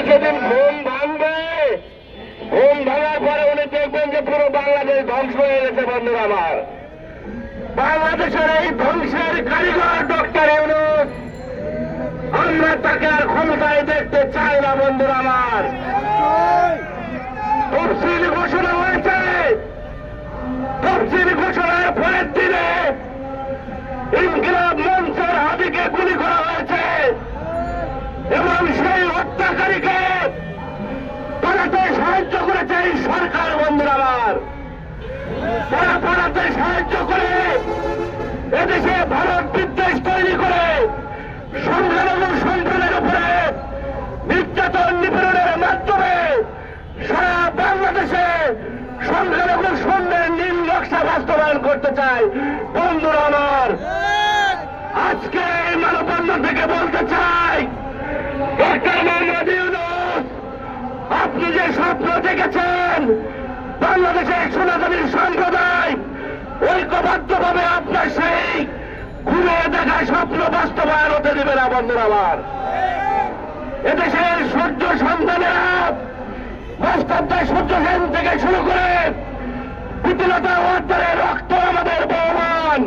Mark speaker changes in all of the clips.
Speaker 1: যেদিন ঘুম ভাঙবে, ঘুম ভাঙার পরে উনি দেখবেন যে পুরো বাংলাদেশ ধ্বংস হয়ে গেছে। বন্ধুরা আমার, বাংলাদেশের এই ধ্বংসের কারিগর ডক্টর ইউনূস, আমরা তাকে আর ক্ষমতায় দেখতে চাই না। বন্ধুরা আমার, তফসিল ঘোষণা হয়েছে, তফসিল ঘোষণার পরের দিনে ইনকিলাব মঞ্চের হাদিকে গুলি করা হয়েছে এবং সেই হত্যাকারীকে পালাতে সাহায্য করেছে এই সরকার। বন্ধুরা আমার, তারা পালাতে সাহায্য করে এদেশে ভারত বিদ্বেষ তৈরি করে সংখ্যালঘু সন্তানের উপরে নির্যাতন নিপীড়নের মাধ্যমে সারা বাংলাদেশে সংখ্যালঘু সন্তানের নীল নকশা বাস্তবায়ন করতে চায়। বন্ধুরা আমার, আজকে এই মানববন্ধন থেকে বলতে চাই, ডক্টর মোহাম্মদ ইউনূস, আপনি যে স্বপ্ন দেখেছেন বাংলাদেশের সনাতনী সম্প্রদায় ঐক্যবদ্ধভাবে আপনার সেই ঘুরে দেখা স্বপ্ন বাস্তবায়ন হতে দেবে না। বন্ধুরা আমার, এদেশের সূর্য সন্তানেরা মোস্তফা সূর্য সেন থেকে শুরু করে প্রীতিলতা ওয়াদ্দেরের রক্ত আমাদের বহমান।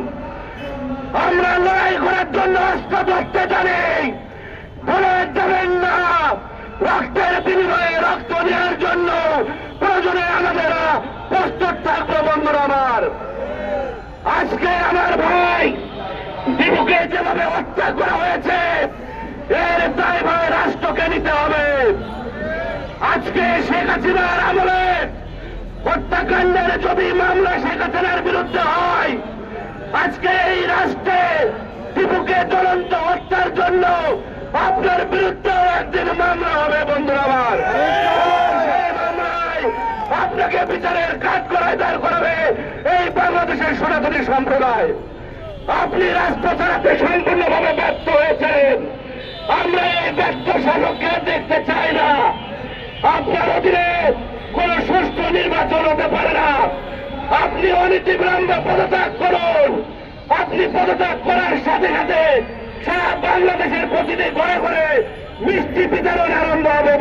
Speaker 1: আমরা লড়াই করার জন্য অস্ত্র ধরতে জানি, বলে যাবেন না রক্তের বিনিময়ে রক্ত দেওয়ার জন্য প্রয়োজনে আমাদের প্রস্তুত থাকবো। বন্ধুরা আমার, আজকে আমার ভাই দীপুকে যেভাবে হত্যা করা হয়েছে এর দায়ভার রাষ্ট্রকে নিতে হবে। আজকে শেখ হাসিনার আমলে হত্যাকাণ্ডের যদি মামলা শেখ হাসিনার বিরুদ্ধে হয়, আজকে এই রাষ্ট্রে দীপুকে জ্বলন্ত হত্যার জন্য আপনার বিরুদ্ধেও একদিন মামলা হবে। বন্ধুরা আমার, সেই মামলায় আপনাকে বিচারের কাঠ করায় দাঁড় করাবে এই বাংলাদেশের সনাতনী সম্প্রদায়। আপনি রাষ্ট্র চালাতে সম্পূর্ণভাবে ব্যর্থ হয়েছেন। আমরা এই ব্যর্থ শাসককে দেখতে চাই না। আপনার অধীনে কোন সুষ্ঠু নির্বাচন হতে পারে না। আপনি অনীতিবিলম্বে পদত্যাগ করুন। আপনি পদত্যাগ করার সাথে সাথে সারা বাংলাদেশের প্রতিটি ঘরে ঘরে মিষ্টি বিতরণ আরম্ভ হবে।